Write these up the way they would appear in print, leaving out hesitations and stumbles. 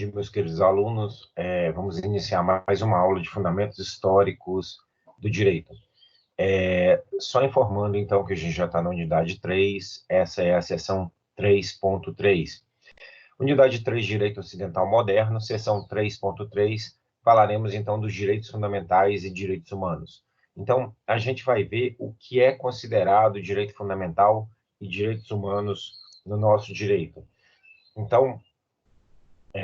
dia, meus queridos alunos. Vamos iniciar mais uma aula de fundamentos históricos do direito. Só informando, então, que a gente já está na unidade 3, essa é a seção 3.3. Unidade 3, Direito Ocidental Moderno, seção 3.3, falaremos, então, dos direitos fundamentais e direitos humanos. Então, a gente vai ver o que é considerado direito fundamental e direitos humanos no nosso direito. Então,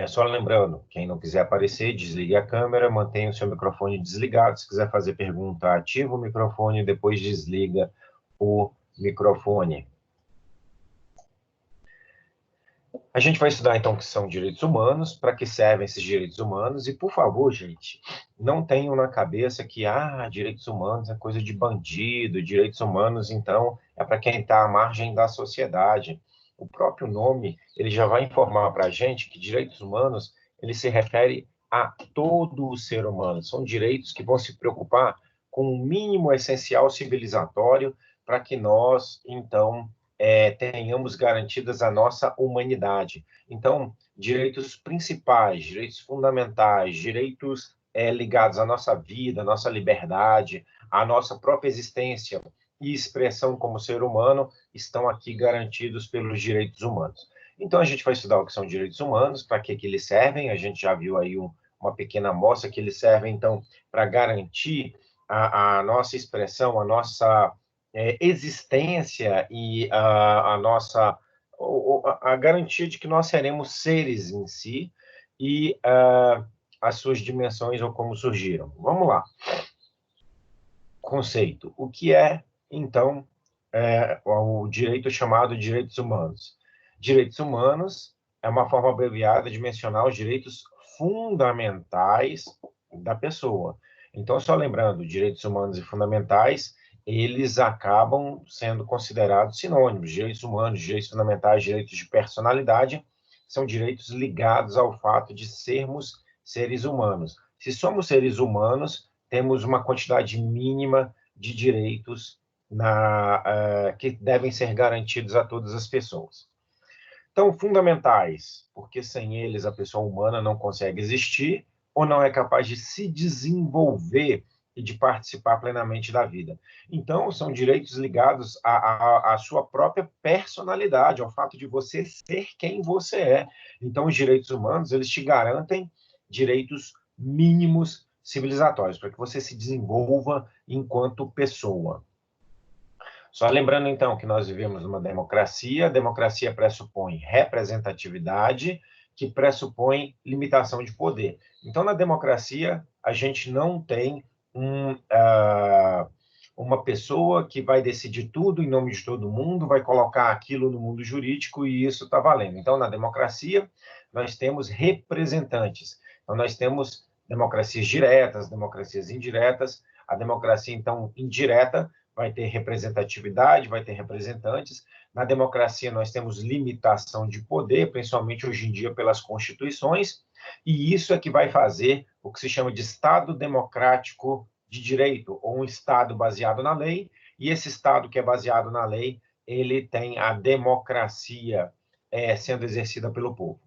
só lembrando, quem não quiser aparecer, desligue a câmera, mantenha o seu microfone desligado. Se quiser fazer pergunta, ativa o microfone, depois desliga o microfone. A gente vai estudar, então, o que são direitos humanos, para que servem esses direitos humanos, e, por favor, gente, não tenham na cabeça que, direitos humanos é coisa de bandido, direitos humanos, então, é para quem está à margem da sociedade. O próprio nome, ele já vai informar para a gente que direitos humanos, ele se refere a todo o ser humano. São direitos que vão se preocupar com o mínimo essencial civilizatório para que nós, então, tenhamos garantidas a nossa humanidade. Então, direitos principais, direitos fundamentais, direitos ligados à nossa vida, à nossa liberdade, à nossa própria existência e expressão como ser humano, estão aqui garantidos pelos direitos humanos. Então, a gente vai estudar o que são direitos humanos, para que eles servem. A gente já viu aí uma pequena amostra que eles servem, então, para garantir a nossa expressão, a nossa existência e a nossa a garantia de que nós seremos seres em si e as suas dimensões ou como surgiram. Vamos lá. Conceito. O que é, então, o direito chamado direitos humanos? Direitos humanos é uma forma abreviada de mencionar os direitos fundamentais da pessoa. Então, só lembrando, direitos humanos e fundamentais, eles acabam sendo considerados sinônimos. Direitos humanos, direitos fundamentais, direitos de personalidade, são direitos ligados ao fato de sermos seres humanos. Se somos seres humanos, temos uma quantidade mínima de direitos que devem ser garantidos a todas as pessoas. Então, fundamentais, porque sem eles a pessoa humana não consegue existir ou não é capaz de se desenvolver e de participar plenamente da vida. Então, são direitos ligados à sua própria personalidade, ao fato de você ser quem você é. Então, os direitos humanos, eles te garantem direitos mínimos civilizatórios, para que você se desenvolva enquanto pessoa. Só lembrando, então, que nós vivemos numa democracia. A democracia pressupõe representatividade, que pressupõe limitação de poder. Então, na democracia, a gente não tem uma pessoa que vai decidir tudo em nome de todo mundo, vai colocar aquilo no mundo jurídico e isso está valendo. Então, na democracia, nós temos representantes. Então, nós temos democracias diretas, democracias indiretas. A democracia, então, indireta vai ter representatividade, vai ter representantes. Na democracia, nós temos limitação de poder, principalmente hoje em dia pelas constituições, e isso é que vai fazer o que se chama de Estado democrático de direito, ou um Estado baseado na lei, e esse Estado que é baseado na lei, ele tem a democracia sendo exercida pelo povo.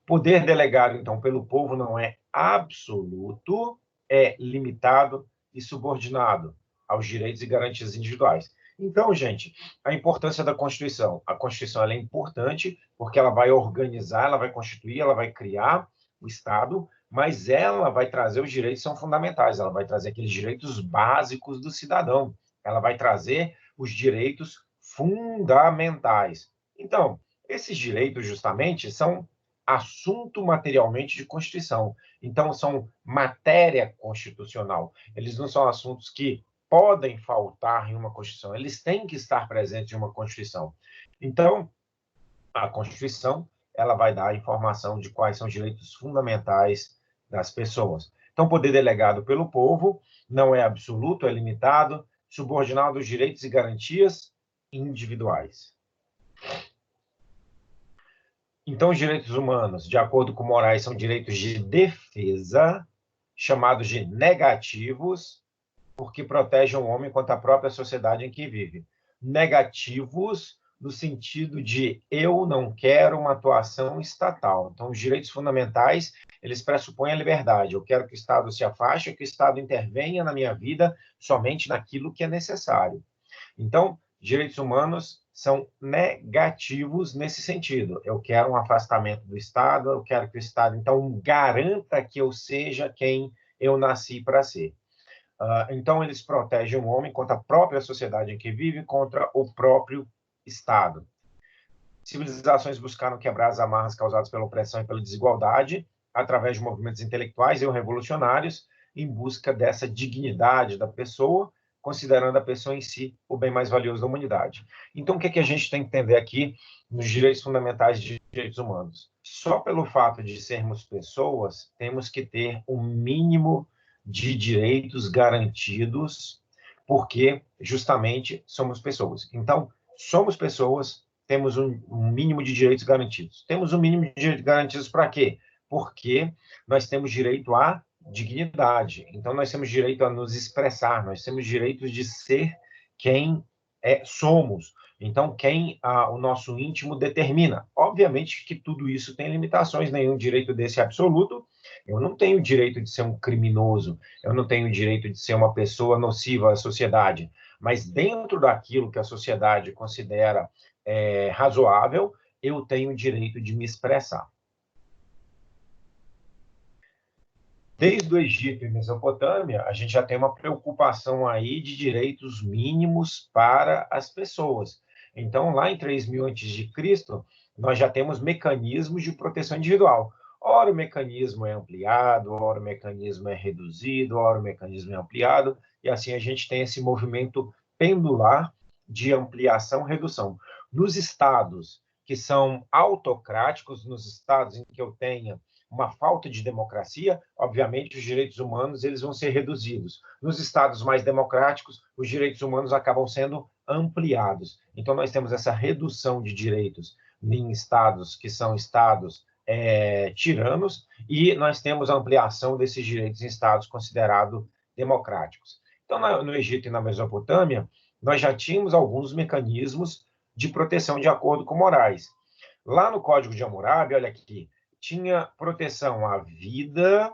Poder delegado, então, pelo povo não é absoluto, é limitado e subordinado aos direitos e garantias individuais. Então, gente, a importância da Constituição. A Constituição ela é importante porque ela vai organizar, ela vai constituir, ela vai criar o Estado, mas ela vai trazer os direitos que são fundamentais, ela vai trazer aqueles direitos básicos do cidadão, ela vai trazer os direitos fundamentais. Então, esses direitos, justamente, são assunto materialmente de Constituição. Então, são matéria constitucional. Eles não são assuntos que podem faltar em uma Constituição, eles têm que estar presentes em uma Constituição. Então, a Constituição ela vai dar a informação de quais são os direitos fundamentais das pessoas. Então, poder delegado pelo povo não é absoluto, é limitado, subordinado aos direitos e garantias individuais. Então, os direitos humanos, de acordo com Moraes, são direitos de defesa, chamados de negativos, porque protegem o homem contra a própria sociedade em que vive. Negativos, no sentido de eu não quero uma atuação estatal. Então, os direitos fundamentais, eles pressupõem a liberdade. Eu quero que o Estado se afaste, que o Estado intervenha na minha vida somente naquilo que é necessário. Então, direitos humanos são negativos nesse sentido. Eu quero um afastamento do Estado, eu quero que o Estado, então, garanta que eu seja quem eu nasci para ser. Então, eles protegem o homem contra a própria sociedade em que vive, contra o próprio Estado. Civilizações buscaram quebrar as amarras causadas pela opressão e pela desigualdade, através de movimentos intelectuais e revolucionários, em busca dessa dignidade da pessoa, considerando a pessoa em si o bem mais valioso da humanidade. Então, o que a gente tem que entender aqui nos direitos fundamentais de direitos humanos? Só pelo fato de sermos pessoas, temos que ter um mínimo de direitos garantidos, porque justamente somos pessoas. Então, somos pessoas, temos um mínimo de direitos garantidos. Temos um mínimo de direitos garantidos para quê? Porque nós temos direito à dignidade. Então, nós temos direito a nos expressar, nós temos direito de ser quem somos. Então, quem o nosso íntimo determina. Obviamente que tudo isso tem limitações, nenhum direito desse é absoluto. Eu não tenho direito de ser um criminoso, eu não tenho direito de ser uma pessoa nociva à sociedade, mas dentro daquilo que a sociedade considera razoável, eu tenho o direito de me expressar. Desde o Egito e Mesopotâmia, a gente já tem uma preocupação aí de direitos mínimos para as pessoas. Então, lá em 3000 a.C., nós já temos mecanismos de proteção individual. Ora o mecanismo é ampliado, ora o mecanismo é reduzido, ora o mecanismo é ampliado, e assim a gente tem esse movimento pendular de ampliação-redução. Nos estados que são autocráticos, nos estados em que eu tenha uma falta de democracia, obviamente os direitos humanos eles vão ser reduzidos. Nos estados mais democráticos, os direitos humanos acabam sendo ampliados. Então, nós temos essa redução de direitos em estados que são estados tiranos, e nós temos a ampliação desses direitos em estados considerados democráticos. Então, no Egito e na Mesopotâmia, nós já tínhamos alguns mecanismos de proteção de acordo com Moraes. Lá no Código de Hammurabi, olha aqui, tinha proteção à vida,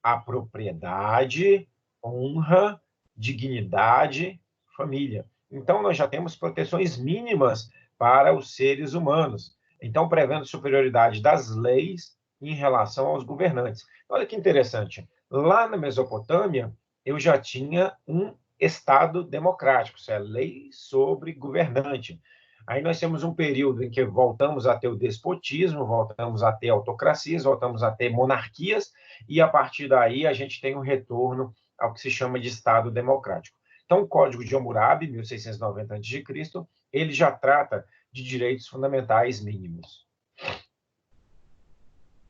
à propriedade, honra, dignidade, família. Então, nós já temos proteções mínimas para os seres humanos. Então, prevendo superioridade das leis em relação aos governantes. Olha que interessante. Lá na Mesopotâmia, eu já tinha um Estado democrático, isso é, lei sobre governante. Aí nós temos um período em que voltamos a ter o despotismo, voltamos a ter autocracias, voltamos a ter monarquias, e a partir daí a gente tem um retorno ao que se chama de Estado democrático. Então, o Código de Hammurabi, 1690 a.C., ele já trata de direitos fundamentais mínimos.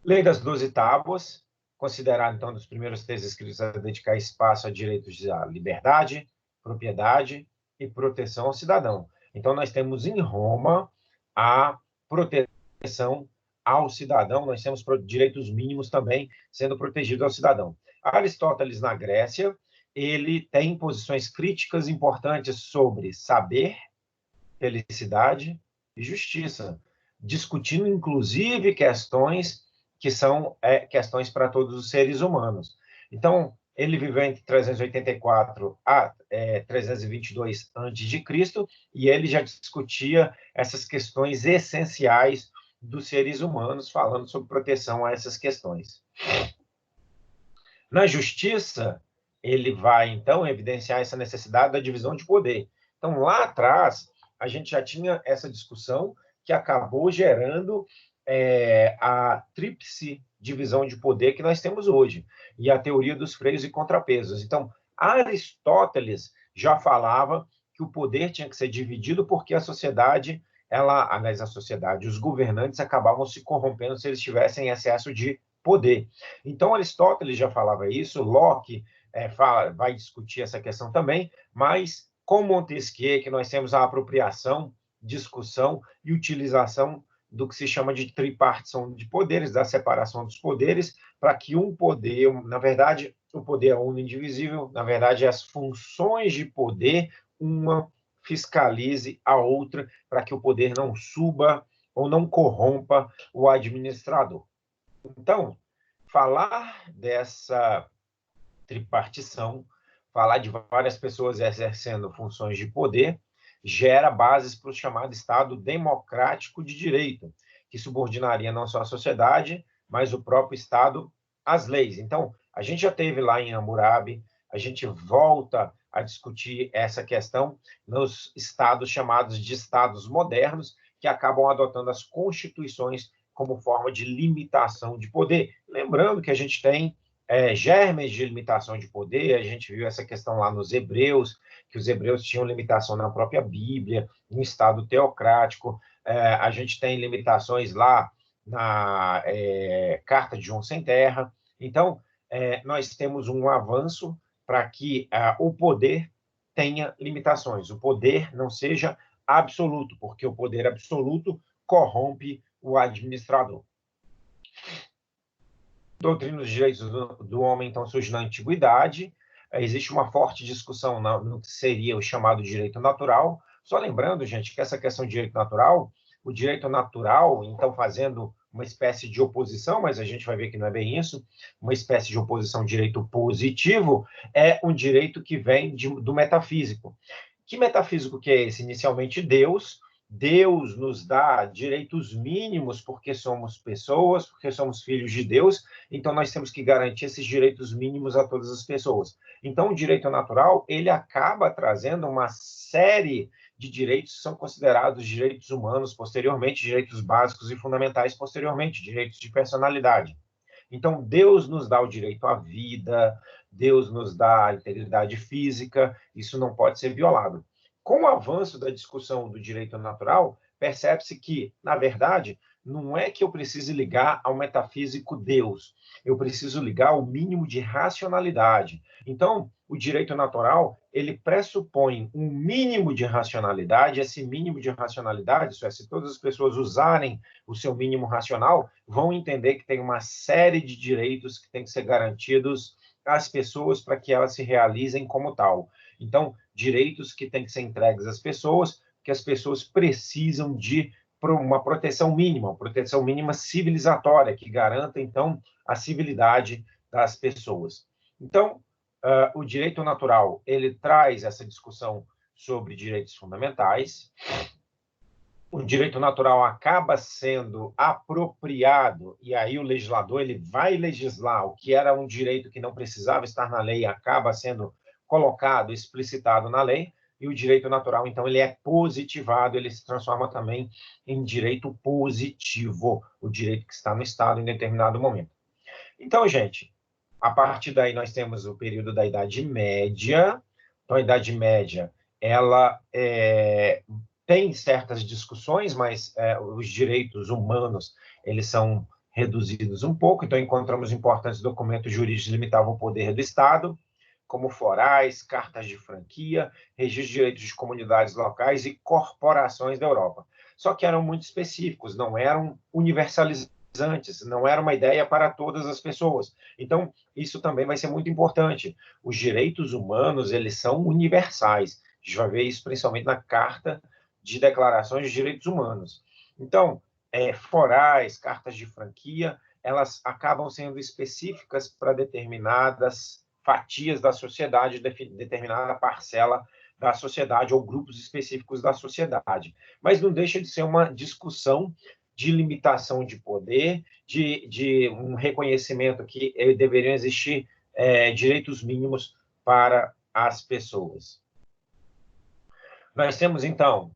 Lei das 12 Tábuas, considerada, então, dos primeiros textos escritos a dedicar espaço a direitos de liberdade, propriedade e proteção ao cidadão. Então, nós temos em Roma a proteção ao cidadão, nós temos direitos mínimos também sendo protegidos ao cidadão. Aristóteles, na Grécia, ele tem posições críticas importantes sobre saber, felicidade e justiça, discutindo, inclusive, questões que são questões para todos os seres humanos. Então, ele viveu entre 384 a 322 a.C., e ele já discutia essas questões essenciais dos seres humanos, falando sobre proteção a essas questões. Na justiça, ele vai, então, evidenciar essa necessidade da divisão de poder. Então, lá atrás, a gente já tinha essa discussão que acabou gerando a tríplice divisão de poder que nós temos hoje, e a teoria dos freios e contrapesos. Então, Aristóteles já falava que o poder tinha que ser dividido porque a sociedade, aliás, a sociedade, os governantes acabavam se corrompendo se eles tivessem excesso de poder. Então, Aristóteles já falava isso, Locke vai discutir essa questão também, mas com Montesquieu, que nós temos a apropriação, discussão e utilização do que se chama de tripartição de poderes, da separação dos poderes, para que um poder, na verdade, o poder é uno e indivisível, na verdade, as funções de poder, uma fiscalize a outra, para que o poder não suba ou não corrompa o administrador. Então, falar dessa tripartição, falar de várias pessoas exercendo funções de poder, gera bases para o chamado Estado democrático de direito, que subordinaria não só a sociedade, mas o próprio Estado às leis. Então, a gente já teve lá em Hammurabi, a gente volta a discutir essa questão nos estados chamados de estados modernos, que acabam adotando as constituições como forma de limitação de poder. Lembrando que a gente tem germes de limitação de poder, a gente viu essa questão lá nos Hebreus, que os hebreus tinham limitação na própria Bíblia, no Estado teocrático, a gente tem limitações lá na Carta de João Sem Terra. Então, nós temos um avanço para que o poder tenha limitações, o poder não seja absoluto, porque o poder absoluto corrompe o administrador. Doutrina dos direitos do homem, então, surge na antiguidade. Existe uma forte discussão no que seria o chamado direito natural. Só lembrando, gente, que essa questão de direito natural, o direito natural, então, fazendo uma espécie de oposição, mas a gente vai ver que não é bem isso, uma espécie de oposição ao direito positivo, é um direito que vem do metafísico. Que metafísico que é esse? Inicialmente, Deus. Deus nos dá direitos mínimos porque somos pessoas, porque somos filhos de Deus, então nós temos que garantir esses direitos mínimos a todas as pessoas. Então, o direito natural, ele acaba trazendo uma série de direitos que são considerados direitos humanos posteriormente, direitos básicos e fundamentais posteriormente, direitos de personalidade. Então, Deus nos dá o direito à vida, Deus nos dá a integridade física, isso não pode ser violado. Com o avanço da discussão do direito natural, percebe-se que, na verdade, não é que eu precise ligar ao metafísico Deus, eu preciso ligar ao mínimo de racionalidade. Então, o direito natural, ele pressupõe um mínimo de racionalidade, esse mínimo de racionalidade, isso é, se todas as pessoas usarem o seu mínimo racional, vão entender que tem uma série de direitos que têm que ser garantidos às pessoas para que elas se realizem como tal. Então, direitos que têm que ser entregues às pessoas, que as pessoas precisam de uma proteção mínima civilizatória, que garanta, então, a civilidade das pessoas. Então, o direito natural, ele traz essa discussão sobre direitos fundamentais. O direito natural acaba sendo apropriado, e aí o legislador ele vai legislar o que era um direito que não precisava estar na lei, acaba sendo colocado, explicitado na lei, e o direito natural, então, ele é positivado, ele se transforma também em direito positivo, o direito que está no Estado em determinado momento. Então, gente, a partir daí nós temos o período da Idade Média. Então, a Idade Média, ela tem certas discussões, mas os direitos humanos, eles são reduzidos um pouco. Então, encontramos importantes documentos jurídicos que limitavam o poder do Estado, como forais, cartas de franquia, registro de direitos de comunidades locais e corporações da Europa. Só que eram muito específicos, não eram universalizantes, não era uma ideia para todas as pessoas. Então, isso também vai ser muito importante. Os direitos humanos, eles são universais. A gente vai ver isso principalmente na Carta de Declarações de Direitos Humanos. Então, forais, cartas de franquia, elas acabam sendo específicas para determinadas fatias da sociedade, determinada parcela da sociedade ou grupos específicos da sociedade. Mas não deixa de ser uma discussão de limitação de poder, de um reconhecimento que deveriam existir direitos mínimos para as pessoas. Nós temos, então,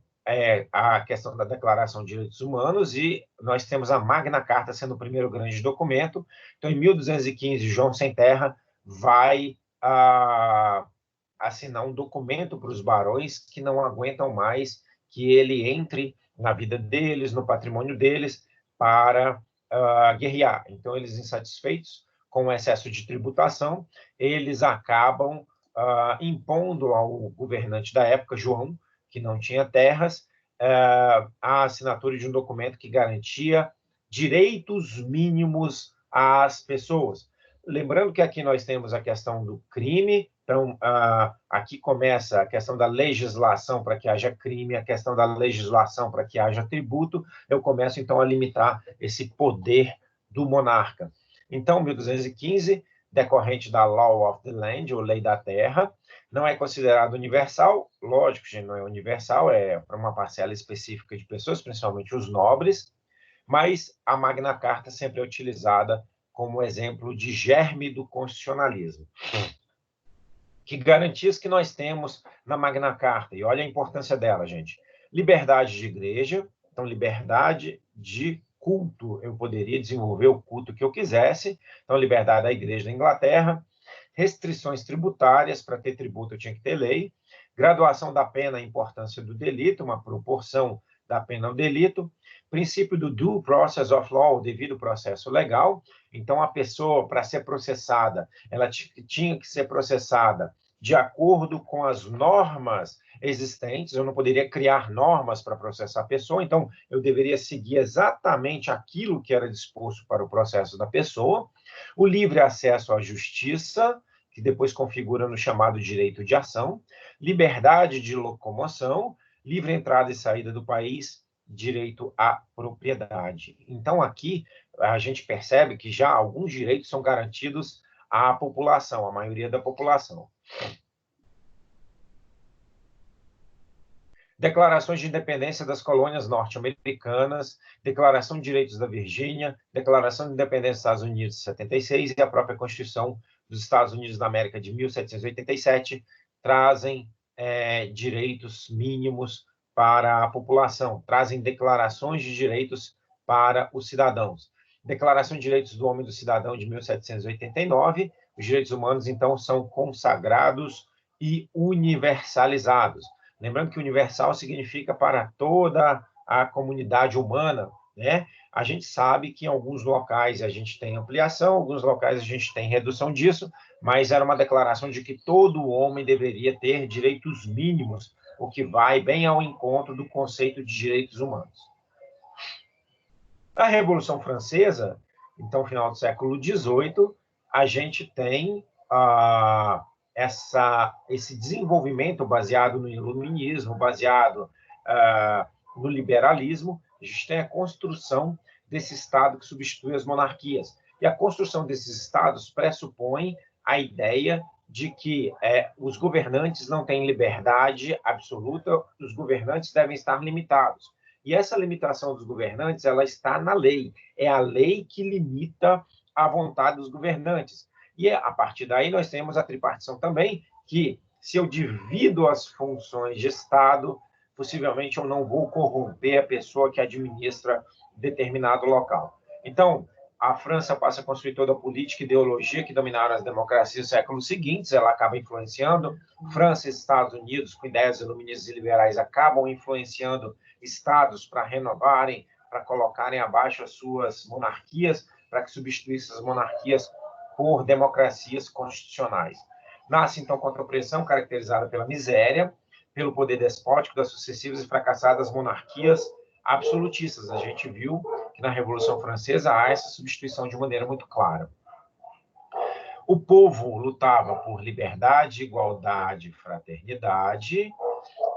a questão da Declaração de Direitos Humanos e nós temos a Magna Carta sendo o primeiro grande documento. Então, em 1215, João Sem Terra vai assinar um documento para os barões que não aguentam mais que ele entre na vida deles, no patrimônio deles, para guerrear. Então, eles, insatisfeitos com o excesso de tributação, eles acabam impondo ao governante da época, João, que não tinha terras, a assinatura de um documento que garantia direitos mínimos às pessoas. Lembrando que aqui nós temos a questão do crime Então, aqui começa a questão da legislação para que haja crime, a questão da legislação para que haja tributo. Eu começo, então, a limitar esse poder do monarca. Então, 1215, decorrente da Law of the Land, ou Lei da Terra, não é considerado universal. Lógico, gente, não é universal, é para uma parcela específica de pessoas, principalmente os nobres, mas a Magna Carta sempre é utilizada como exemplo de germe do constitucionalismo. Que garantias que nós temos na Magna Carta? E olha a importância dela, gente. Liberdade de igreja, então liberdade de culto. Eu poderia desenvolver o culto que eu quisesse, então liberdade da igreja da Inglaterra. Restrições tributárias, para ter tributo eu tinha que ter lei. Graduação da pena, a importância do delito, uma proporção da pena ao delito. Princípio do due process of law, o devido processo legal. Então, a pessoa, para ser processada, ela tinha que ser processada de acordo com as normas existentes. Eu não poderia criar normas para processar a pessoa, então eu deveria seguir exatamente aquilo que era disposto para o processo da pessoa. O livre acesso à justiça, que depois configura no chamado direito de ação, liberdade de locomoção, livre entrada e saída do país, direito à propriedade. Então, aqui, a gente percebe que já alguns direitos são garantidos à população, à maioria da população. Declarações de independência das colônias norte-americanas, Declaração de Direitos da Virgínia, Declaração de Independência dos Estados Unidos de 76 e a própria Constituição dos Estados Unidos da América de 1787 trazem direitos mínimos para a população, trazem declarações de direitos para os cidadãos. Declaração de Direitos do Homem e do Cidadão de 1789, os direitos humanos, então, são consagrados e universalizados. Lembrando que universal significa para toda a comunidade humana, né? A gente sabe que em alguns locais a gente tem ampliação, em alguns locais a gente tem redução disso, mas era uma declaração de que todo homem deveria ter direitos mínimos, o que vai bem ao encontro do conceito de direitos humanos. Na Revolução Francesa, então, final do século XVIII, a gente tem esse desenvolvimento baseado no iluminismo, baseado no liberalismo. A gente tem a construção desse Estado que substitui as monarquias. E a construção desses Estados pressupõe a ideia de que os governantes não têm liberdade absoluta, os governantes devem estar limitados. E essa limitação dos governantes, ela está na lei. É a lei que limita a vontade dos governantes. E a partir daí nós temos a tripartição também, que se eu divido as funções de Estado, possivelmente eu não vou corromper a pessoa que administra determinado local. Então, a França passa a construir toda a política e ideologia que dominaram as democracias dos séculos seguintes, ela acaba influenciando. França e Estados Unidos, com ideias iluministas e liberais, acabam influenciando estados para renovarem, para colocarem abaixo as suas monarquias, para que substituíssem as monarquias por democracias constitucionais. Nasce, então, contra a opressão caracterizada pela miséria, pelo poder despótico das sucessivas e fracassadas monarquias absolutistas. A gente viu que na Revolução Francesa há essa substituição de maneira muito clara. O povo lutava por liberdade, igualdade, fraternidade.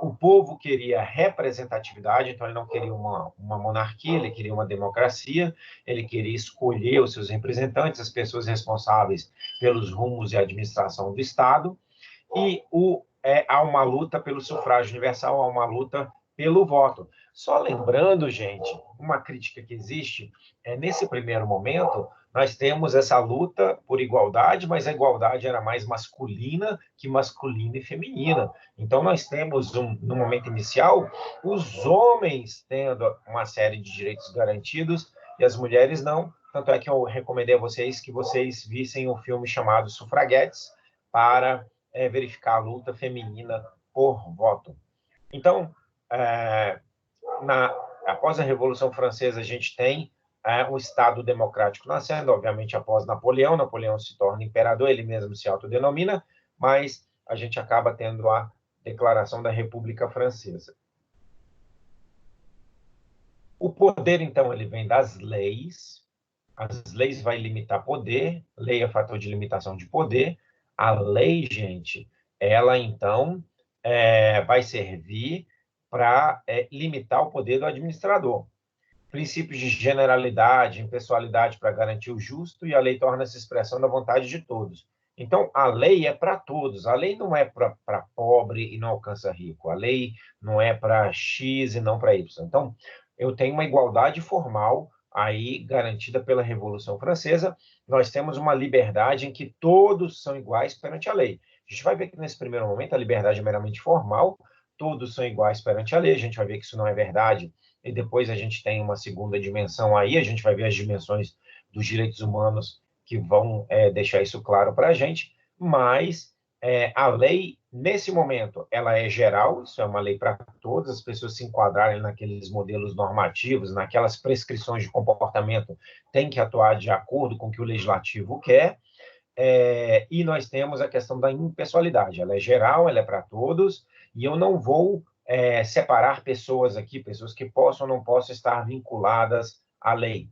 O povo queria representatividade, então ele não queria uma monarquia, ele queria uma democracia, ele queria escolher os seus representantes, as pessoas responsáveis pelos rumos e administração do Estado, e há uma luta pelo sufrágio universal, há uma luta pelo voto. Só lembrando, gente, uma crítica que existe, nesse primeiro momento, nós temos essa luta por igualdade, mas a igualdade era mais masculina que masculina e feminina. Então, nós temos, no momento inicial, os homens tendo uma série de direitos garantidos e as mulheres não. Tanto é que eu recomendei a vocês que vocês vissem um filme chamado Sufraguetes para verificar a luta feminina por voto. Então, após a Revolução Francesa, a gente tem um Estado democrático nascendo, obviamente após Napoleão. Napoleão se torna imperador, ele mesmo se autodenomina, mas a gente acaba tendo a Declaração da República Francesa. O poder, então, ele vem das leis. As leis vão limitar poder, lei é fator de limitação de poder. A lei, gente, ela, então, vai servir para limitar o poder do administrador. Princípios de generalidade, impessoalidade para garantir o justo, e a lei torna-se expressão da vontade de todos. Então, a lei é para todos. A lei não é para pobre e não alcança rico. A lei não é para X e não para Y. Então, eu tenho uma igualdade formal aí garantida pela Revolução Francesa. Nós temos uma liberdade em que todos são iguais perante a lei. A gente vai ver que, nesse primeiro momento, a liberdade é meramente formal, todos são iguais perante a lei. A gente vai ver que isso não é verdade, e depois a gente tem uma segunda dimensão aí, a gente vai ver as dimensões dos direitos humanos que vão deixar isso claro para a gente, mas a lei, nesse momento, ela é geral, isso é uma lei para todas as pessoas se enquadrarem naqueles modelos normativos, naquelas prescrições de comportamento, tem que atuar de acordo com o que o legislativo quer, e nós temos a questão da impessoalidade. Ela é geral, ela é para todos, e eu não vou separar pessoas aqui, pessoas que possam ou não possam estar vinculadas à lei.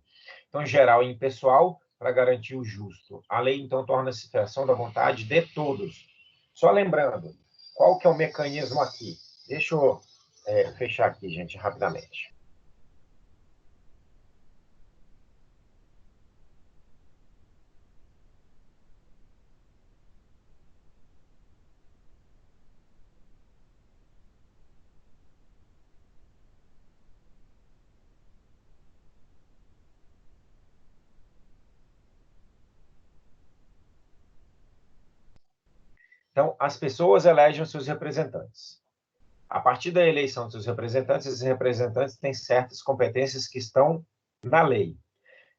Então, geral e impessoal, para garantir o justo. A lei, então, torna-se expressão da vontade de todos. Só lembrando, qual que é o mecanismo aqui? Deixa eu fechar aqui, gente, rapidamente. Então, as pessoas elegem os seus representantes. A partir da eleição dos seus representantes, esses representantes têm certas competências que estão na lei.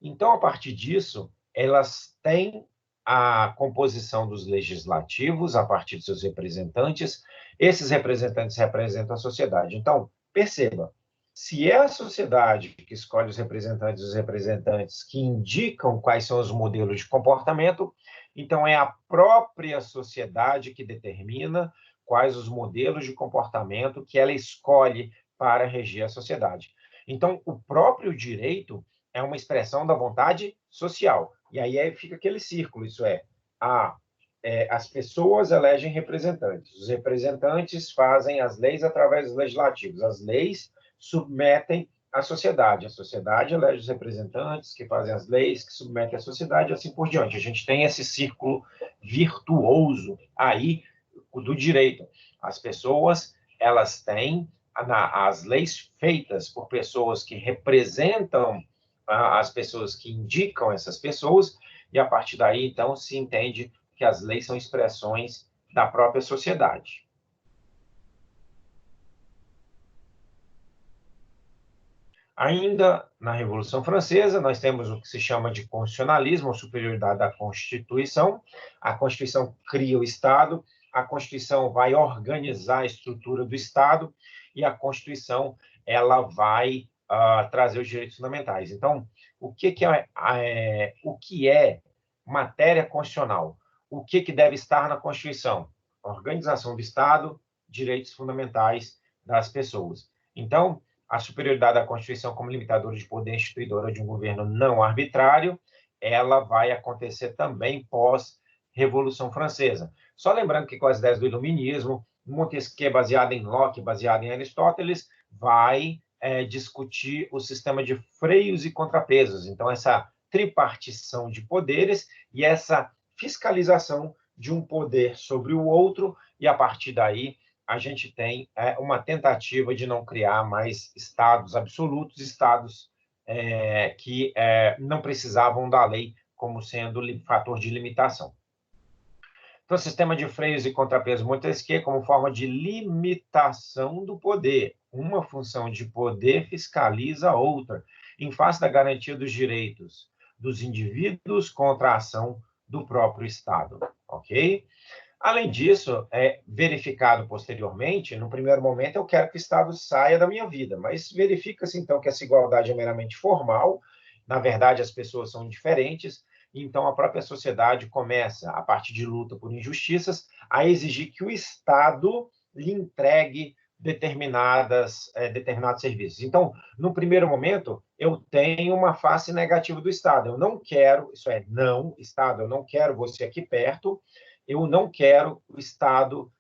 Então, a partir disso, elas têm a composição dos legislativos a partir de seus representantes. Esses representantes representam a sociedade. Então, perceba, se é a sociedade que escolhe os representantes que indicam quais são os modelos de comportamento, então é a própria sociedade que determina quais os modelos de comportamento que ela escolhe para reger a sociedade. Então, o próprio direito é uma expressão da vontade social. E aí fica aquele círculo, isso as pessoas elegem representantes, os representantes fazem as leis através dos legislativos, as leis submetem a sociedade elege os representantes que fazem as leis, que submetem a sociedade, e assim por diante. A gente tem esse círculo virtuoso aí do direito. As pessoas, elas têm as leis feitas por pessoas que representam as pessoas que indicam essas pessoas, e a partir daí, então, se entende que as leis são expressões da própria sociedade. Ainda na Revolução Francesa, nós temos o que se chama de constitucionalismo, ou superioridade da Constituição. A Constituição cria o Estado, a Constituição vai organizar a estrutura do Estado, e a Constituição ela vai trazer os direitos fundamentais. Então, o que é matéria constitucional? O que deve estar na Constituição? Organização do Estado, direitos fundamentais das pessoas. Então, a superioridade da Constituição como limitadora de poder instituidora de um governo não arbitrário, ela vai acontecer também pós-Revolução Francesa. Só lembrando que com as ideias do Iluminismo, Montesquieu, baseado em Locke, baseado em Aristóteles, vai discutir o sistema de freios e contrapesos. Então, essa tripartição de poderes e essa fiscalização de um poder sobre o outro, e a partir daí a gente tem uma tentativa de não criar mais estados absolutos, estados que não precisavam da lei como sendo fator de limitação. Então, o sistema de freios e contrapesos Montesquieu como forma de limitação do poder. Uma função de poder fiscaliza a outra, em face da garantia dos direitos dos indivíduos contra a ação do próprio Estado. Ok? Além disso, é verificado posteriormente, no primeiro momento, eu quero que o Estado saia da minha vida, mas verifica-se, então, que essa igualdade é meramente formal, na verdade, as pessoas são diferentes, então a própria sociedade começa, a partir de luta por injustiças, a exigir que o Estado lhe entregue determinados serviços. Então, no primeiro momento, eu tenho uma face negativa do Estado. Eu não quero, isso é, não, Estado, eu não quero você aqui perto, eu não quero o Estado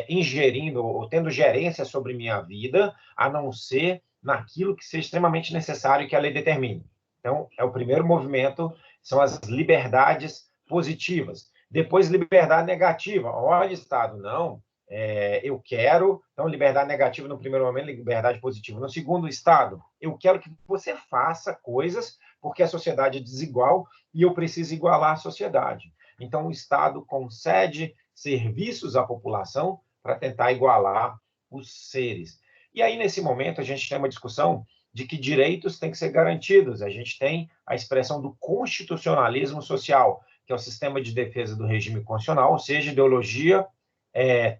ingerindo ou tendo gerência sobre minha vida, a não ser naquilo que seja extremamente necessário que a lei determine. Então, é o primeiro movimento, são as liberdades positivas. Depois, liberdade negativa. Olha, Estado, não, eu quero... Então, liberdade negativa no primeiro momento, liberdade positiva. No segundo, Estado, eu quero que você faça coisas porque a sociedade é desigual e eu preciso igualar a sociedade. Então, o Estado concede serviços à população para tentar igualar os seres. E aí, nesse momento, a gente tem uma discussão de que direitos têm que ser garantidos. A gente tem a expressão do constitucionalismo social, que é o sistema de defesa do regime constitucional, ou seja, ideologia,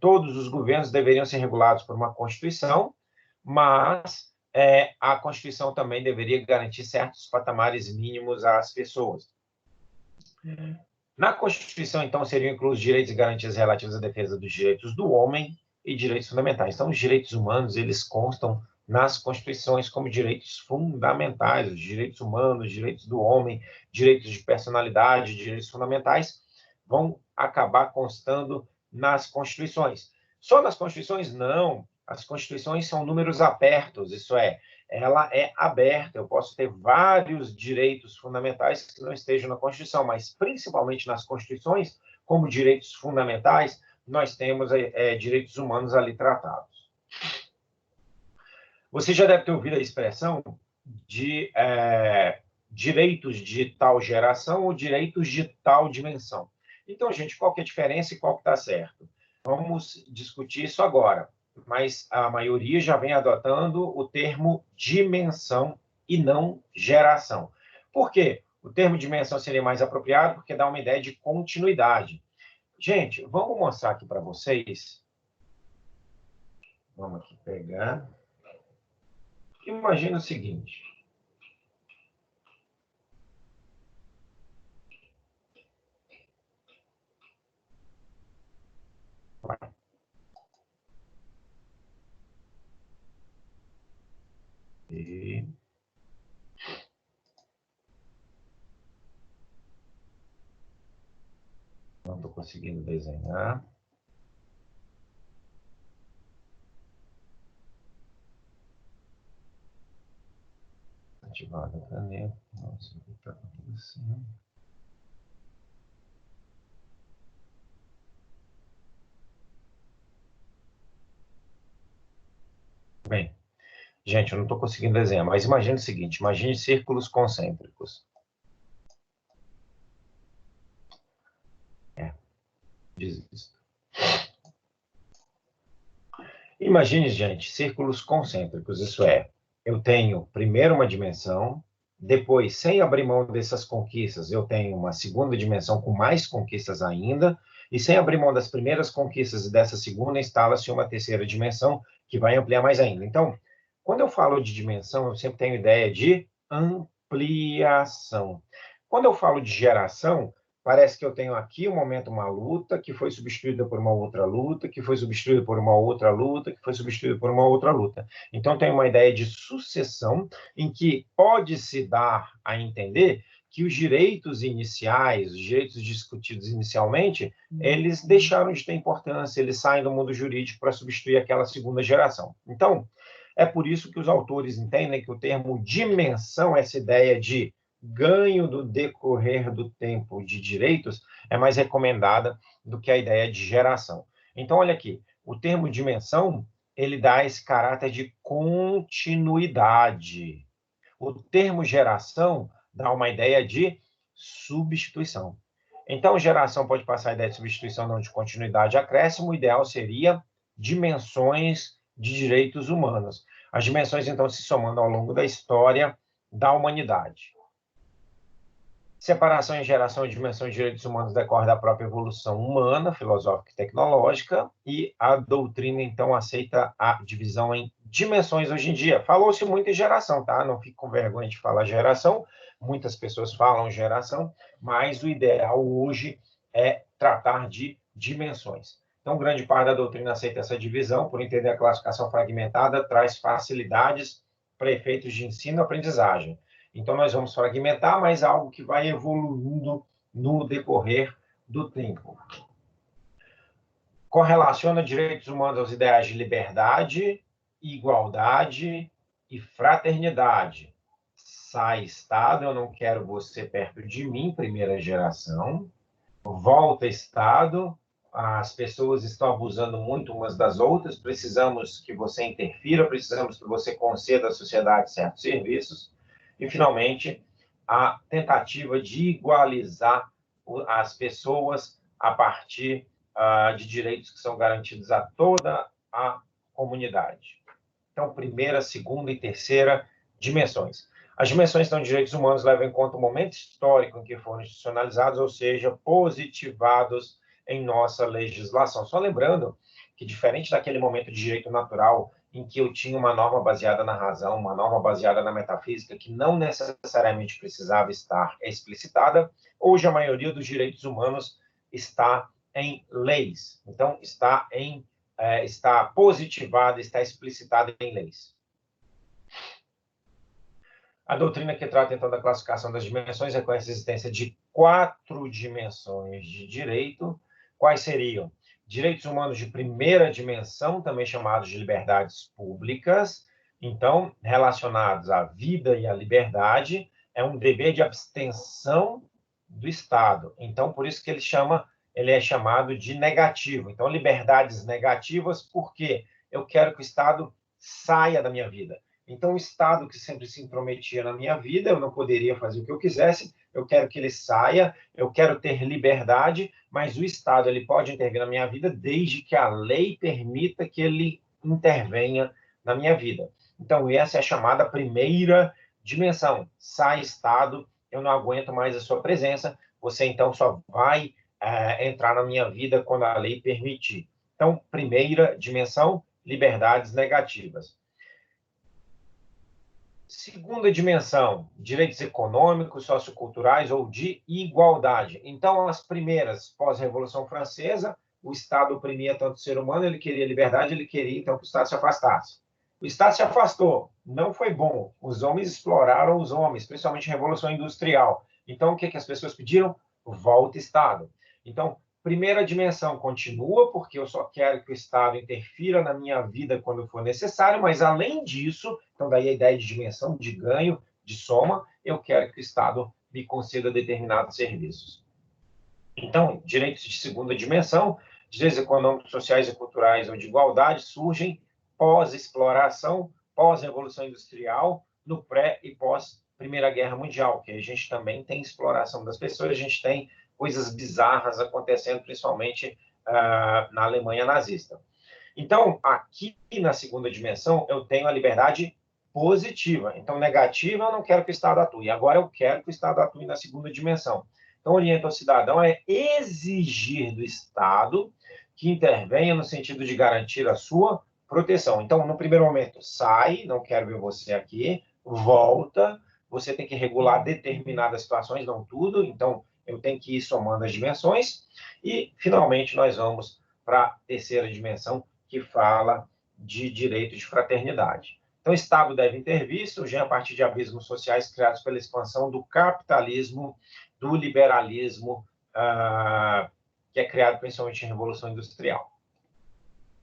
todos os governos deveriam ser regulados por uma Constituição, mas a Constituição também deveria garantir certos patamares mínimos às pessoas. Na Constituição, então, seriam incluídos direitos e garantias relativos à defesa dos direitos do homem e direitos fundamentais. Então, os direitos humanos, eles constam nas Constituições como direitos fundamentais, os direitos humanos, direitos do homem, direitos de personalidade, direitos fundamentais, vão acabar constando nas Constituições. Só nas Constituições? Não. As Constituições são números apertos, isso é, ela é aberta. Eu posso ter vários direitos fundamentais que não estejam na Constituição, mas principalmente nas Constituições, como direitos fundamentais, nós temos direitos humanos ali tratados. Você já deve ter ouvido a expressão de direitos de tal geração ou direitos de tal dimensão. Então, gente, qual que é a diferença e qual que está certo? Vamos discutir isso agora, mas a maioria já vem adotando o termo dimensão e não geração. Por quê? O termo dimensão seria mais apropriado porque dá uma ideia de continuidade. Gente, vamos mostrar aqui para vocês. Vamos aqui pegar. Imagina o seguinte. E... não estou conseguindo desenhar. Ativada a caneta. Nossa, o que está acontecendo? Bem, gente, eu não estou conseguindo desenhar, mas imagine o seguinte, imagine círculos concêntricos. Desisto. Imagine, gente, círculos concêntricos, isso é, eu tenho primeiro uma dimensão, depois, sem abrir mão dessas conquistas, eu tenho uma segunda dimensão com mais conquistas ainda, e sem abrir mão das primeiras conquistas e dessa segunda, instala-se uma terceira dimensão que vai ampliar mais ainda. Então, quando eu falo de dimensão, eu sempre tenho ideia de ampliação. Quando eu falo de geração, parece que eu tenho aqui um momento uma luta que foi substituída por uma outra luta, que foi substituída por uma outra luta, que foi substituída por uma outra luta. Então, tem uma ideia de sucessão em que pode-se dar a entender que os direitos iniciais, os direitos discutidos inicialmente, eles deixaram de ter importância, eles saem do mundo jurídico para substituir aquela segunda geração. Então, é por isso que os autores entendem que o termo dimensão, essa ideia de ganho do decorrer do tempo de direitos, é mais recomendada do que a ideia de geração. Então, olha aqui, o termo dimensão, ele dá esse caráter de continuidade. O termo geração dá uma ideia de substituição. Então, geração pode passar a ideia de substituição, não de continuidade, acréscimo. O ideal seria dimensões de direitos humanos. As dimensões, então, se somando ao longo da história da humanidade. Separação em geração e dimensão de direitos humanos decorre da própria evolução humana, filosófica e tecnológica, e a doutrina, então, aceita a divisão em dimensões hoje em dia. Falou-se muito em geração, tá? Não fique com vergonha de falar geração, muitas pessoas falam geração, mas o ideal hoje é tratar de dimensões. Então, grande parte da doutrina aceita essa divisão, por entender a classificação fragmentada, traz facilidades para efeitos de ensino e aprendizagem. Então, nós vamos fragmentar, mas algo que vai evoluindo no decorrer do tempo. correlaciona direitos humanos aos ideais de liberdade, igualdade e fraternidade. Sai Estado, eu não quero você perto de mim, primeira geração. Volta Estado, as pessoas estão abusando muito umas das outras, precisamos que você interfira, precisamos que você conceda à sociedade certos serviços. E, finalmente, a tentativa de igualizar as pessoas a partir de direitos que são garantidos a toda a comunidade. Então, primeira, segunda e terceira dimensões. As dimensões dos direitos humanos levam em conta o momento histórico em que foram institucionalizados, ou seja, positivados em nossa legislação. Só lembrando que, diferente daquele momento de direito natural, em que eu tinha uma norma baseada na razão, uma norma baseada na metafísica, que não necessariamente precisava estar explicitada, hoje a maioria dos direitos humanos está em leis. Então, está positivada, está explicitada em leis. A doutrina que trata, então, da classificação das dimensões reconhece a existência de 4 dimensões de direito. Quais seriam? Direitos humanos de primeira dimensão, também chamados de liberdades públicas, então, relacionados à vida e à liberdade, é um dever de abstenção do Estado. Então, por isso que ele é chamado de negativo. Então, liberdades negativas, porque eu quero que o Estado saia da minha vida. Então, o Estado que sempre se intrometia na minha vida, eu não poderia fazer o que eu quisesse, eu quero que ele saia, eu quero ter liberdade, mas o Estado ele pode intervir na minha vida desde que a lei permita que ele intervenha na minha vida. Então, essa é a chamada primeira dimensão. Sai Estado, eu não aguento mais a sua presença, você então só vai entrar na minha vida quando a lei permitir. Então, primeira dimensão, liberdades negativas. Segunda dimensão, direitos econômicos, socioculturais ou de igualdade. Então, as primeiras, pós-Revolução Francesa, o Estado oprimia tanto o ser humano, ele queria liberdade, ele queria, então, que o Estado se afastasse. O Estado se afastou, não foi bom. Os homens exploraram os homens, principalmente a Revolução Industrial. Então, o que as pessoas pediram? Volta Estado. Então, primeira dimensão continua, porque eu só quero que o Estado interfira na minha vida quando for necessário, mas, além disso, então daí a ideia de dimensão, de ganho, de soma, eu quero que o Estado me conceda determinados serviços. Então, direitos de segunda dimensão, direitos econômicos, sociais e culturais ou de igualdade surgem pós-exploração, pós-revolução industrial, no pré e pós-Primeira Guerra Mundial, que a gente também tem exploração das pessoas, a gente tem coisas bizarras acontecendo, principalmente na Alemanha nazista. Então, aqui na segunda dimensão, eu tenho a liberdade positiva. Então, negativa, eu não quero que o Estado atue. Agora, eu quero que o Estado atue na segunda dimensão. Então, orienta o cidadão a exigir do Estado que intervenha no sentido de garantir a sua proteção. Então, no primeiro momento, sai, não quero ver você aqui, volta, você tem que regular determinadas situações, não tudo, então eu tenho que ir somando as dimensões, e, finalmente, nós vamos para a terceira dimensão, que fala de direito de fraternidade. Então, o Estado deve intervir, surgir a partir de abismos sociais criados pela expansão do capitalismo, do liberalismo, que é criado principalmente em Revolução Industrial.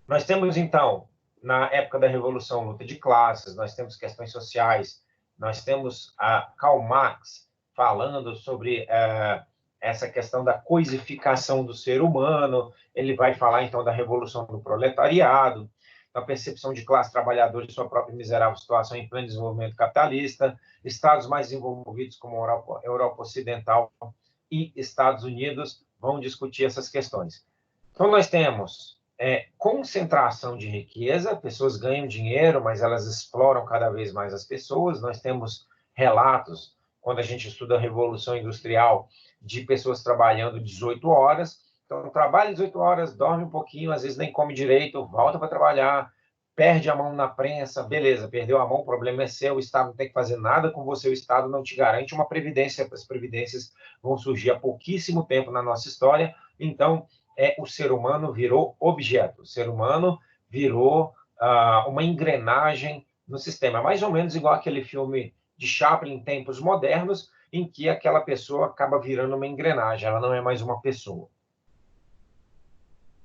Nós temos, então, na época da Revolução, luta de classes, nós temos questões sociais, nós temos Karl Marx falando sobre essa questão da coisificação do ser humano, ele vai falar, então, da revolução do proletariado, da percepção de classe trabalhadora de sua própria miserável situação em pleno desenvolvimento capitalista, estados mais desenvolvidos como a Europa Ocidental e Estados Unidos vão discutir essas questões. Então, nós temos concentração de riqueza, pessoas ganham dinheiro, mas elas exploram cada vez mais as pessoas. Nós temos relatos, quando a gente estuda a Revolução Industrial, de pessoas trabalhando 18 horas. Então, trabalha 18 horas, dorme um pouquinho, às vezes nem come direito, volta para trabalhar, perde a mão na prensa, beleza, perdeu a mão, o problema é seu, o Estado não tem que fazer nada com você, o Estado não te garante uma previdência, as previdências vão surgir há pouquíssimo tempo na nossa história, então o ser humano virou objeto, o ser humano virou uma engrenagem no sistema, mais ou menos igual aquele filme de Chaplin em tempos modernos, em que aquela pessoa acaba virando uma engrenagem, ela não é mais uma pessoa.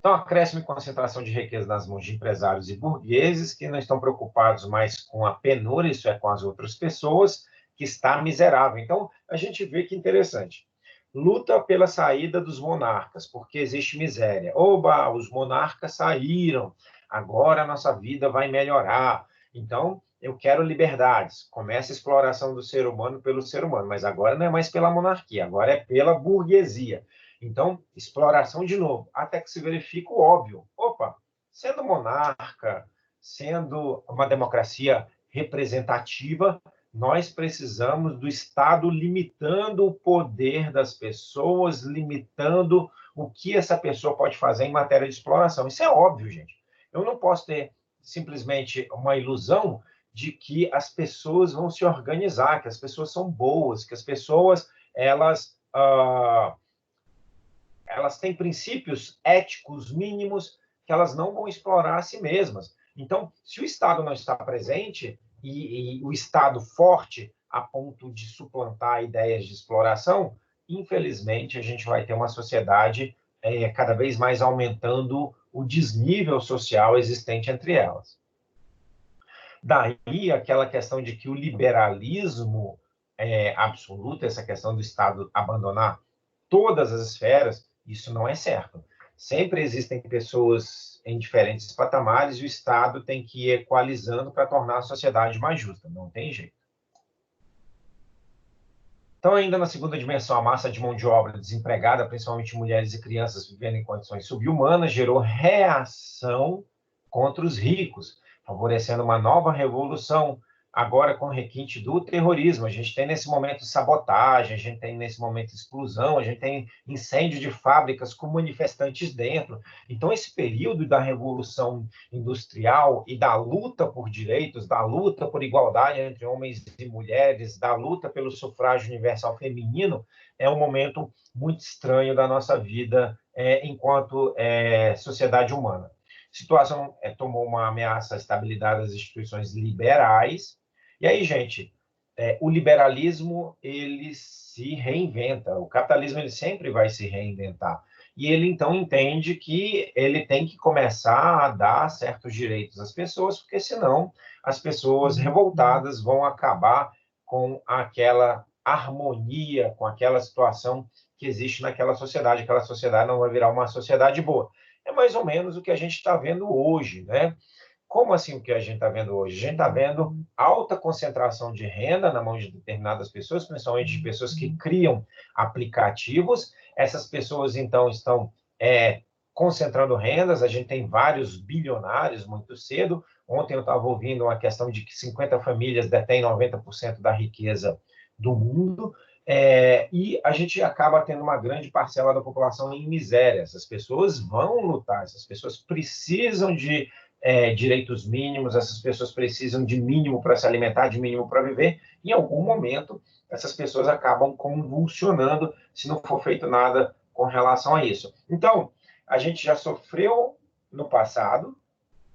Então, acréscimo e concentração de riqueza nas mãos de empresários e burgueses que não estão preocupados mais com a penúria, isso é, com as outras pessoas, que está miserável. Então, a gente vê que interessante. Luta pela saída dos monarcas, porque existe miséria. Oba, os monarcas saíram, agora a nossa vida vai melhorar. Então, eu quero liberdades. Começa a exploração do ser humano pelo ser humano, mas agora não é mais pela monarquia, agora é pela burguesia. Então, exploração de novo, até que se verifique o óbvio. Opa, sendo monarca, sendo uma democracia representativa, nós precisamos do Estado limitando o poder das pessoas, limitando o que essa pessoa pode fazer em matéria de exploração. Isso é óbvio, gente. Eu não posso ter simplesmente uma ilusão de que as pessoas vão se organizar, que as pessoas são boas, que as pessoas elas têm princípios éticos mínimos que elas não vão explorar a si mesmas. Então, se o Estado não está presente e o Estado forte a ponto de suplantar ideias de exploração, infelizmente a gente vai ter uma sociedade cada vez mais aumentando o desnível social existente entre elas. Daí aquela questão de que o liberalismo absoluto, essa questão do Estado abandonar todas as esferas, isso não é certo. Sempre existem pessoas em diferentes patamares e o Estado tem que ir equalizando para tornar a sociedade mais justa. Não tem jeito. Então, ainda na segunda dimensão, a massa de mão de obra desempregada, principalmente mulheres e crianças vivendo em condições subhumanas, gerou reação contra os ricos, favorecendo uma nova revolução, agora com requinte do terrorismo. A gente tem nesse momento sabotagem, a gente tem nesse momento explosão, a gente tem incêndio de fábricas com manifestantes dentro. Então, esse período da revolução industrial e da luta por direitos, da luta por igualdade entre homens e mulheres, da luta pelo sufrágio universal feminino, é um momento muito estranho da nossa vida enquanto sociedade humana. A situação tomou uma ameaça à estabilidade das instituições liberais. E aí, gente, o liberalismo ele se reinventa, o capitalismo ele sempre vai se reinventar. E ele, então, entende que ele tem que começar a dar certos direitos às pessoas, porque senão as pessoas revoltadas vão acabar com aquela harmonia, com aquela situação que existe naquela sociedade. Aquela sociedade não vai virar uma sociedade boa. É mais ou menos o que a gente está vendo hoje, né? Como assim o que a gente está vendo hoje? A gente está vendo alta concentração de renda na mão de determinadas pessoas, principalmente de pessoas que criam aplicativos. Essas pessoas, então, estão concentrando rendas. A gente tem vários bilionários muito cedo. Ontem eu estava ouvindo uma questão de que 50 famílias detêm 90% da riqueza do mundo. E a gente acaba tendo uma grande parcela da população em miséria. Essas pessoas vão lutar, essas pessoas precisam de direitos mínimos, essas pessoas precisam de mínimo para se alimentar, de mínimo para viver. Em algum momento, essas pessoas acabam convulsionando se não for feito nada com relação a isso. Então, a gente já sofreu no passado,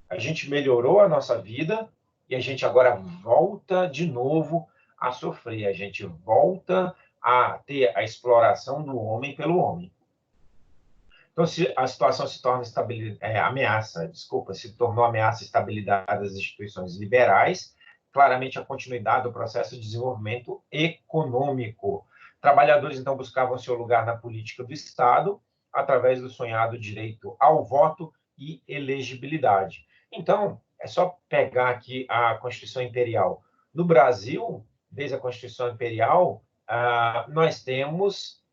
a gente melhorou a nossa vida e a gente agora volta de novo a sofrer, a gente volta a ter a exploração do homem pelo homem. Então, se a situação se torna se tornou ameaça à estabilidade das instituições liberais, claramente a continuidade do processo de desenvolvimento econômico. Trabalhadores, então, buscavam seu lugar na política do Estado através do sonhado direito ao voto e elegibilidade. Então, é só pegar aqui a Constituição Imperial. No Brasil, desde a Constituição Imperial, nós temos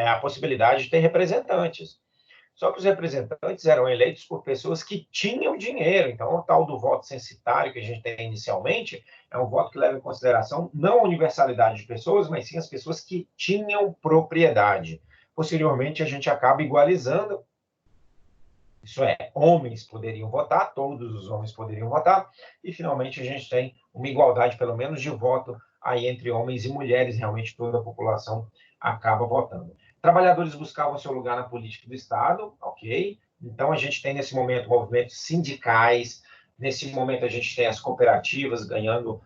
a possibilidade de ter representantes. Só que os representantes eram eleitos por pessoas que tinham dinheiro. Então, o tal do voto censitário que a gente tem inicialmente é um voto que leva em consideração não a universalidade de pessoas, mas sim as pessoas que tinham propriedade. Posteriormente, a gente acaba igualizando. Isso é, homens poderiam votar, todos os homens poderiam votar, e finalmente a gente tem uma igualdade, pelo menos, de voto aí entre homens e mulheres. Realmente toda a população acaba votando. Trabalhadores buscavam seu lugar na política do Estado, ok? Então, a gente tem, nesse momento, movimentos sindicais, nesse momento, a gente tem as cooperativas ganhando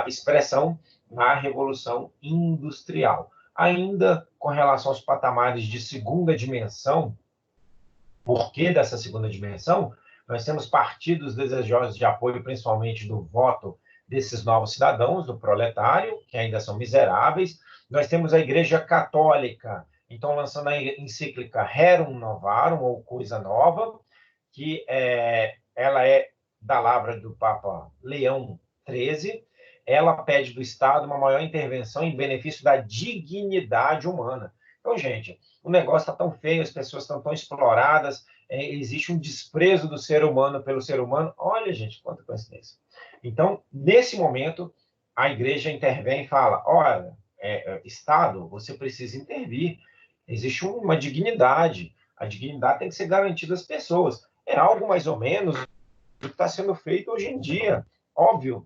expressão na Revolução Industrial. Ainda com relação aos patamares de segunda dimensão, porquê dessa segunda dimensão, nós temos partidos desejosos de apoio, principalmente do voto desses novos cidadãos, do proletário, que ainda são miseráveis. Nós temos a Igreja Católica, então, lançando a encíclica Rerum Novarum, ou Coisa Nova, que ela é da lavra do Papa Leão XIII. Ela pede do Estado uma maior intervenção em benefício da dignidade humana. Então, gente, o negócio está tão feio, as pessoas estão tão exploradas, existe um desprezo do ser humano pelo ser humano. Olha, gente, quanta coincidência. Então, nesse momento, a igreja intervém e fala, olha, Estado, você precisa intervir. Existe uma dignidade. A dignidade tem que ser garantida às pessoas. É algo mais ou menos do que está sendo feito hoje em dia. Óbvio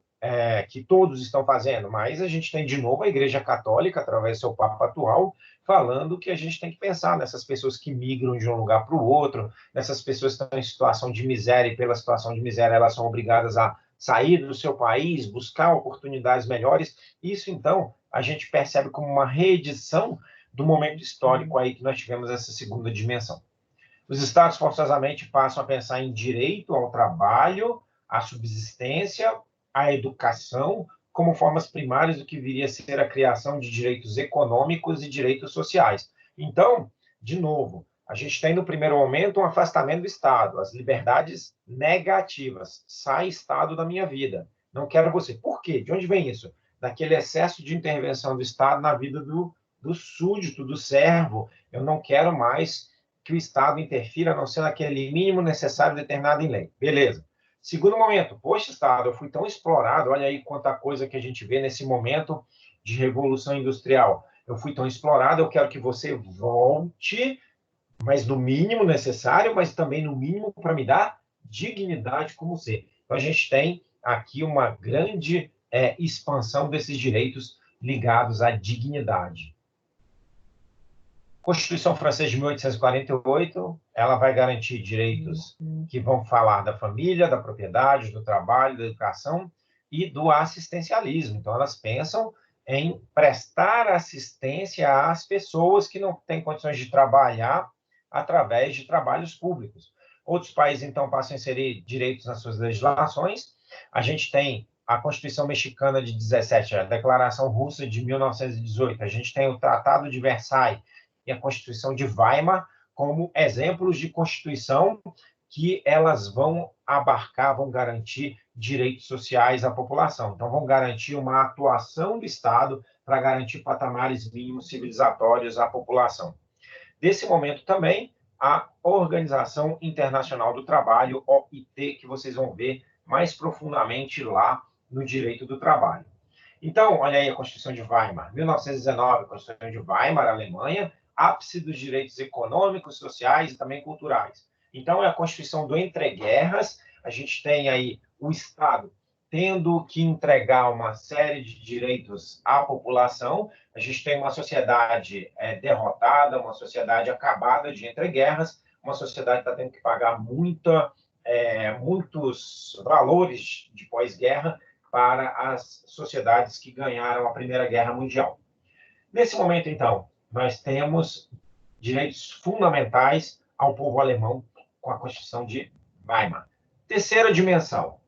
que todos estão fazendo, mas a gente tem de novo a Igreja Católica, através do seu Papa atual, falando que a gente tem que pensar nessas pessoas que migram de um lugar para o outro, nessas pessoas que estão em situação de miséria e pela situação de miséria elas são obrigadas a sair do seu país, buscar oportunidades melhores. Isso, então, a gente percebe como uma reedição do momento histórico aí que nós tivemos essa segunda dimensão. Os estados forçosamente passam a pensar em direito ao trabalho, à subsistência, à educação, como formas primárias do que viria a ser a criação de direitos econômicos e direitos sociais. Então, de novo, a gente tem no primeiro momento um afastamento do Estado, as liberdades negativas. Sai Estado da minha vida. Não quero você. Por quê? De onde vem isso? Daquele excesso de intervenção do Estado na vida do súdito, do servo. Eu não quero mais que o Estado interfira, a não ser naquele mínimo necessário determinado em lei. Beleza. Segundo momento, poxa, Estado, eu fui tão explorado, olha aí quanta coisa que a gente vê nesse momento de revolução industrial. Eu fui tão explorado, eu quero que você volte, mas no mínimo necessário, mas também no mínimo para me dar dignidade como ser. Então, a gente tem aqui uma grande expansão desses direitos ligados à dignidade. Constituição Francesa de 1848, ela vai garantir direitos que vão falar da família, da propriedade, do trabalho, da educação e do assistencialismo. Então, elas pensam em prestar assistência às pessoas que não têm condições de trabalhar através de trabalhos públicos. Outros países, então, passam a inserir direitos nas suas legislações. A gente tem a Constituição Mexicana de 17, a Declaração Russa de 1918, a gente tem o Tratado de Versailles, e a Constituição de Weimar como exemplos de Constituição que elas vão abarcar, vão garantir direitos sociais à população. Então, vão garantir uma atuação do Estado para garantir patamares mínimos civilizatórios à população. Desse momento também, a Organização Internacional do Trabalho, OIT, que vocês vão ver mais profundamente lá no direito do trabalho. Então, olha aí a Constituição de Weimar, 1919, a Constituição de Weimar, Alemanha, ápice dos direitos econômicos, sociais e também culturais. Então, é a Constituição do entreguerras, a gente tem aí o Estado tendo que entregar uma série de direitos à população, a gente tem uma sociedade derrotada, uma sociedade acabada de entreguerras, uma sociedade que está tendo que pagar muitos valores de pós-guerra para as sociedades que ganharam a Primeira Guerra Mundial. Nesse momento, então, nós temos direitos fundamentais ao povo alemão com a Constituição de Weimar. Terceira dimensão.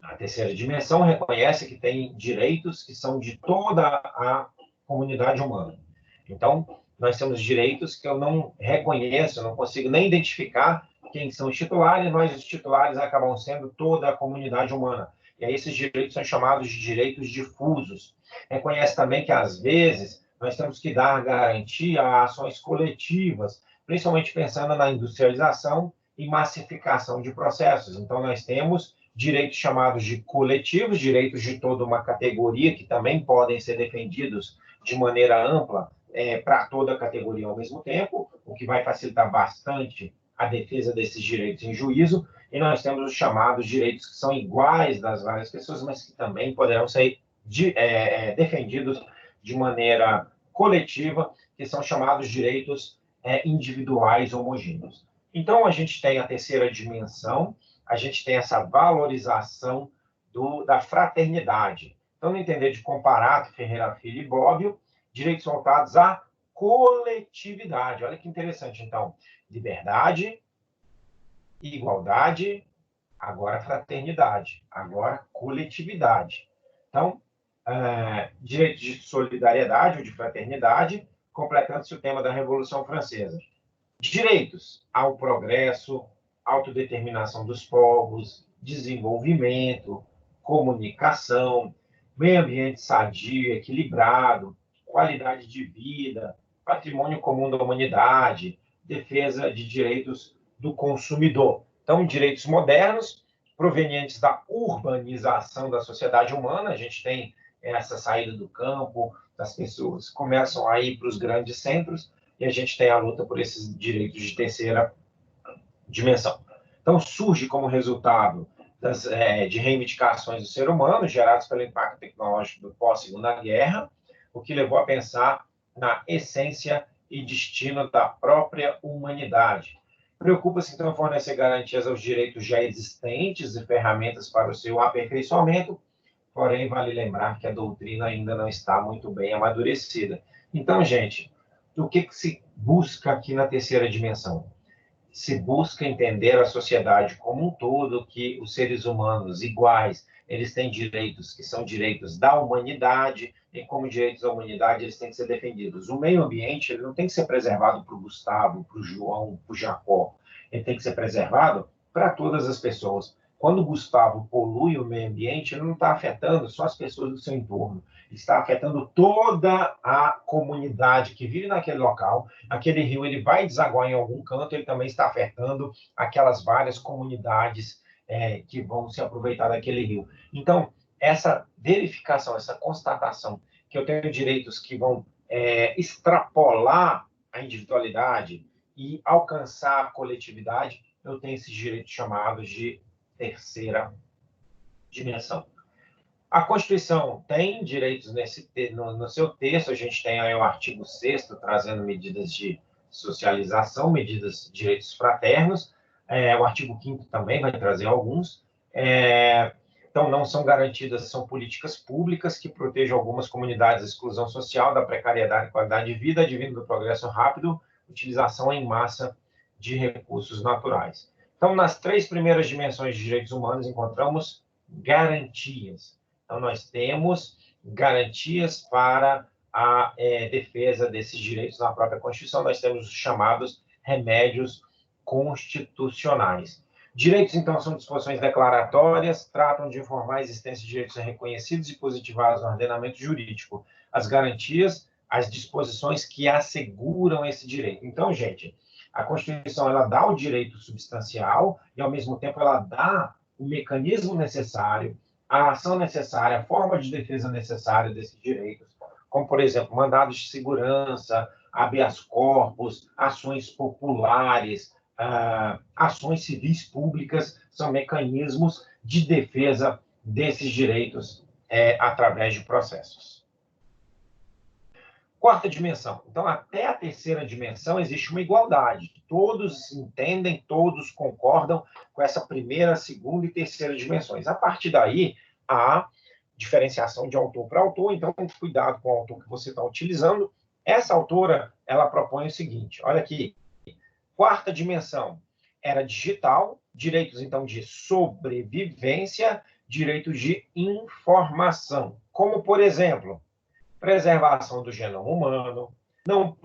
A terceira dimensão reconhece que tem direitos que são de toda a comunidade humana. Então, nós temos direitos que eu não reconheço, eu não consigo nem identificar quem são os titulares, mas os titulares acabam sendo toda a comunidade humana. E aí esses direitos são chamados de direitos difusos. Reconhece também que, às vezes, nós temos que dar garantia a ações coletivas, principalmente pensando na industrialização e massificação de processos. Então, nós temos direitos chamados de coletivos, direitos de toda uma categoria, que também podem ser defendidos de maneira ampla para toda a categoria ao mesmo tempo, o que vai facilitar bastante a defesa desses direitos em juízo. E nós temos os chamados direitos que são iguais das várias pessoas, mas que também poderão ser defendidos de maneira coletiva, que são chamados direitos individuais homogêneos. Então, a gente tem a terceira dimensão, a gente tem essa valorização da fraternidade. Então, no entender de Comparato, Ferreira Filho e Bobbio, direitos voltados à coletividade. Olha que interessante, então. Liberdade, igualdade, agora fraternidade, agora coletividade. Então, direito de solidariedade ou de fraternidade, completando-se o tema da Revolução Francesa. Direitos ao progresso, autodeterminação dos povos, desenvolvimento, comunicação, meio ambiente sadio, equilibrado, qualidade de vida, patrimônio comum da humanidade, defesa de direitos do consumidor. Então, direitos modernos, provenientes da urbanização da sociedade humana, a gente tem essa saída do campo, as pessoas começam a ir para os grandes centros, e a gente tem a luta por esses direitos de terceira dimensão. Então, surge como resultado de reivindicações do ser humano, geradas pelo impacto tecnológico do pós-Segunda Guerra, o que levou a pensar na essência e destino da própria humanidade. Preocupa-se, então, em fornecer garantias aos direitos já existentes e ferramentas para o seu aperfeiçoamento, porém, vale lembrar que a doutrina ainda não está muito bem amadurecida. Então, gente, o que se busca aqui na terceira dimensão? Se busca entender a sociedade como um todo, que os seres humanos iguais, eles têm direitos que são direitos da humanidade, e como direitos da humanidade, eles têm que ser defendidos. O meio ambiente, ele não tem que ser preservado para o Gustavo, para o João, para o Jacó. Ele tem que ser preservado para todas as pessoas. Quando o Gustavo polui o meio ambiente, ele não está afetando só as pessoas do seu entorno, ele está afetando toda a comunidade que vive naquele local. Aquele rio ele vai desaguar em algum canto, ele também está afetando aquelas várias comunidades que vão se aproveitar daquele rio. Então, essa verificação, essa constatação que eu tenho direitos que vão extrapolar a individualidade e alcançar a coletividade, eu tenho esses direitos chamados de terceira dimensão. A Constituição tem direitos no seu texto, a gente tem aí o artigo 6º, trazendo medidas de socialização, medidas de direitos fraternos, o artigo 5º também vai trazer alguns. Então, não são garantidas, são políticas públicas que protejam algumas comunidades da exclusão social, da precariedade e qualidade de vida, advindo do progresso rápido, utilização em massa de recursos naturais. Então, nas 3 primeiras dimensões de direitos humanos, encontramos garantias. Então, nós temos garantias para a defesa desses direitos na própria Constituição. Nós temos os chamados remédios constitucionais. Direitos, então, são disposições declaratórias, tratam de informar a existência de direitos reconhecidos e positivados no ordenamento jurídico. As garantias, as disposições que asseguram esse direito. Então, gente, a Constituição ela dá o direito substancial e, ao mesmo tempo, ela dá o mecanismo necessário, a ação necessária, a forma de defesa necessária desses direitos, como, por exemplo, mandados de segurança, habeas corpus, ações populares, ações civis públicas, são mecanismos de defesa desses direitos através de processos. Quarta dimensão. Então, até a terceira dimensão existe uma igualdade. Todos entendem, todos concordam com essa primeira, segunda e terceira dimensões. A partir daí, há diferenciação de autor para autor, então, cuidado com o autor que você está utilizando. Essa autora, ela propõe o seguinte, olha aqui, quarta dimensão era digital, direitos, então, de sobrevivência, direitos de informação, como, por exemplo, preservação do genoma humano, não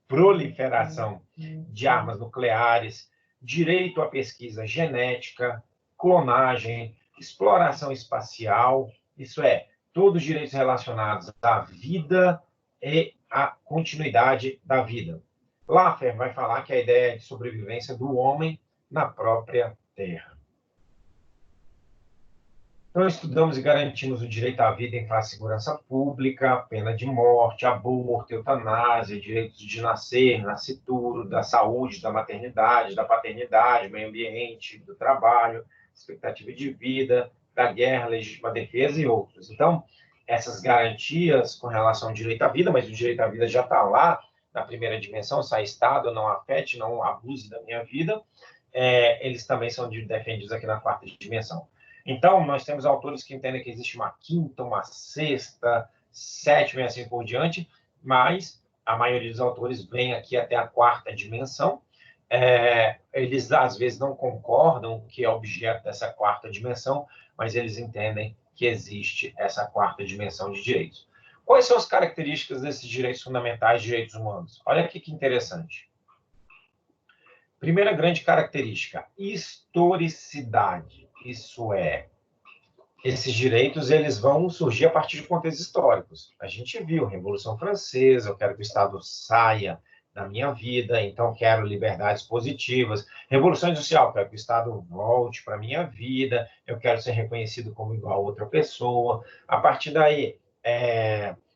proliferação de armas nucleares, direito à pesquisa genética, clonagem, exploração espacial, isso é, todos os direitos relacionados à vida e à continuidade da vida. Laffer vai falar que a ideia de sobrevivência do homem na própria Terra. Então, estudamos e garantimos o direito à vida em face de segurança pública, pena de morte, aborto, eutanásia, direitos de nascer, nascituro, da saúde, da maternidade, da paternidade, meio ambiente, do trabalho, expectativa de vida, da guerra, legítima defesa e outros. Então, essas garantias com relação ao direito à vida, mas o direito à vida já está lá na primeira dimensão, se há Estado não afete, não abuse da minha vida, eles também são defendidos aqui na quarta dimensão. Então, nós temos autores que entendem que existe uma quinta, uma sexta, sétima e assim por diante, mas a maioria dos autores vem aqui até a quarta dimensão. Eles, às vezes, não concordam que é objeto dessa quarta dimensão, mas eles entendem que existe essa quarta dimensão de direitos. Quais são as características desses direitos fundamentais, direitos humanos? Olha aqui que interessante. Primeira grande característica, historicidade. Isso é, esses direitos eles vão surgir a partir de contextos históricos. A gente viu Revolução Francesa, eu quero que o Estado saia da minha vida, então quero liberdades positivas. Revolução Industrial, quero que o Estado volte para a minha vida, eu quero ser reconhecido como igual a outra pessoa. A partir daí,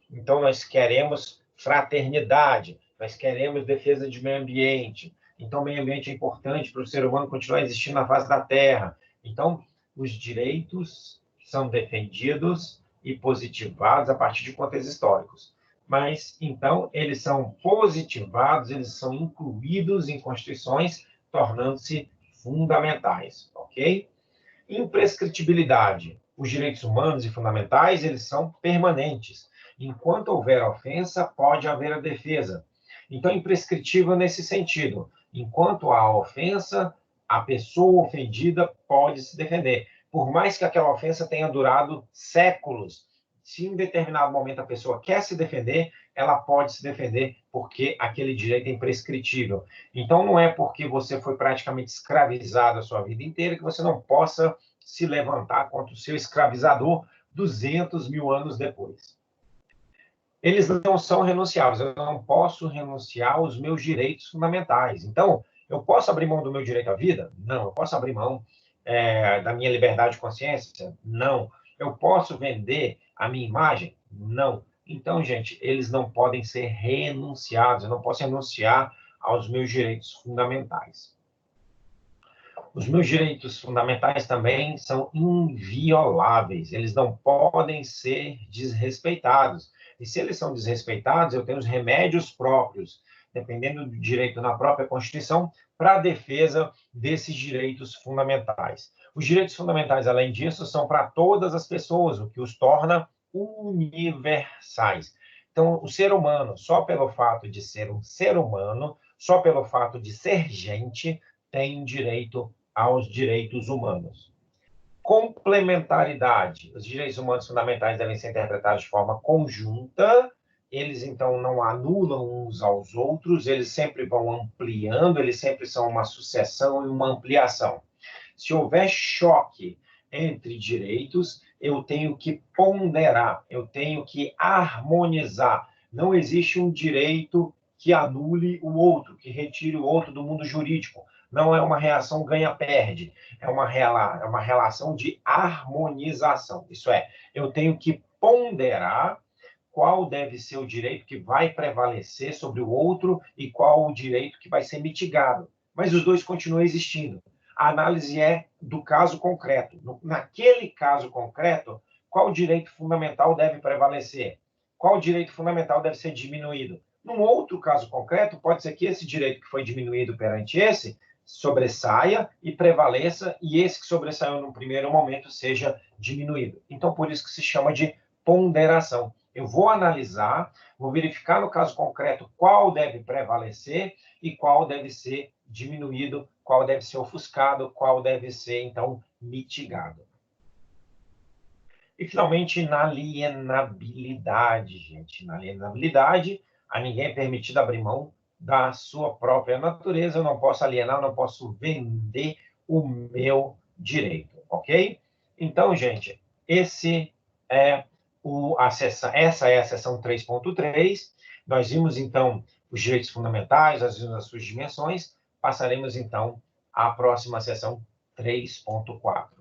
então nós queremos fraternidade, nós queremos defesa de meio ambiente. Então, o meio ambiente é importante para o ser humano continuar existindo na face da Terra. Então, os direitos são defendidos e positivados a partir de contextos históricos. Mas, então, eles são positivados, eles são incluídos em constituições, tornando-se fundamentais, ok? Imprescritibilidade. Os direitos humanos e fundamentais, eles são permanentes. Enquanto houver ofensa, pode haver a defesa. Então, imprescritível nesse sentido. Enquanto há ofensa, a pessoa ofendida pode se defender. Por mais que aquela ofensa tenha durado séculos, se em determinado momento a pessoa quer se defender, ela pode se defender porque aquele direito é imprescritível. Então, não é porque você foi praticamente escravizado a sua vida inteira que você não possa se levantar contra o seu escravizador 200 mil anos depois. Eles não são renunciáveis. Eu não posso renunciar aos meus direitos fundamentais. Então, eu posso abrir mão do meu direito à vida? Não. Eu posso abrir mão da minha liberdade de consciência? Não. Eu posso vender a minha imagem? Não. Então, gente, eles não podem ser renunciados. Eu não posso renunciar aos meus direitos fundamentais. Os meus direitos fundamentais também são invioláveis. Eles não podem ser desrespeitados. E se eles são desrespeitados, eu tenho os remédios próprios, dependendo do direito na própria Constituição, para a defesa desses direitos fundamentais. Os direitos fundamentais, além disso, são para todas as pessoas, o que os torna universais. Então, o ser humano, só pelo fato de ser um ser humano, só pelo fato de ser gente, tem direito aos direitos humanos. Complementaridade. Os direitos humanos fundamentais devem ser interpretados de forma conjunta, eles, então, não anulam uns aos outros, eles sempre vão ampliando, eles sempre são uma sucessão e uma ampliação. Se houver choque entre direitos, eu tenho que ponderar, eu tenho que harmonizar. Não existe um direito que anule o outro, que retire o outro do mundo jurídico. Não é uma reação ganha-perde, é uma relação de harmonização. Isso é, eu tenho que ponderar qual deve ser o direito que vai prevalecer sobre o outro e qual o direito que vai ser mitigado. Mas os dois continuam existindo. A análise é do caso concreto. Naquele caso concreto, qual direito fundamental deve prevalecer? Qual direito fundamental deve ser diminuído? Num outro caso concreto, pode ser que esse direito que foi diminuído perante esse sobressaia e prevaleça, e esse que sobressaiu no primeiro momento seja diminuído. Então, por isso que se chama de ponderação. Eu vou analisar, vou verificar no caso concreto qual deve prevalecer e qual deve ser diminuído, qual deve ser ofuscado, qual deve ser, então, mitigado. E, finalmente, inalienabilidade, gente. Inalienabilidade, a ninguém é permitido abrir mão da sua própria natureza, eu não posso alienar, eu não posso vender o meu direito, ok? Então, gente, essa é a seção 3.3. Nós vimos, então, os direitos fundamentais, as suas dimensões. Passaremos, então, à próxima seção 3.4.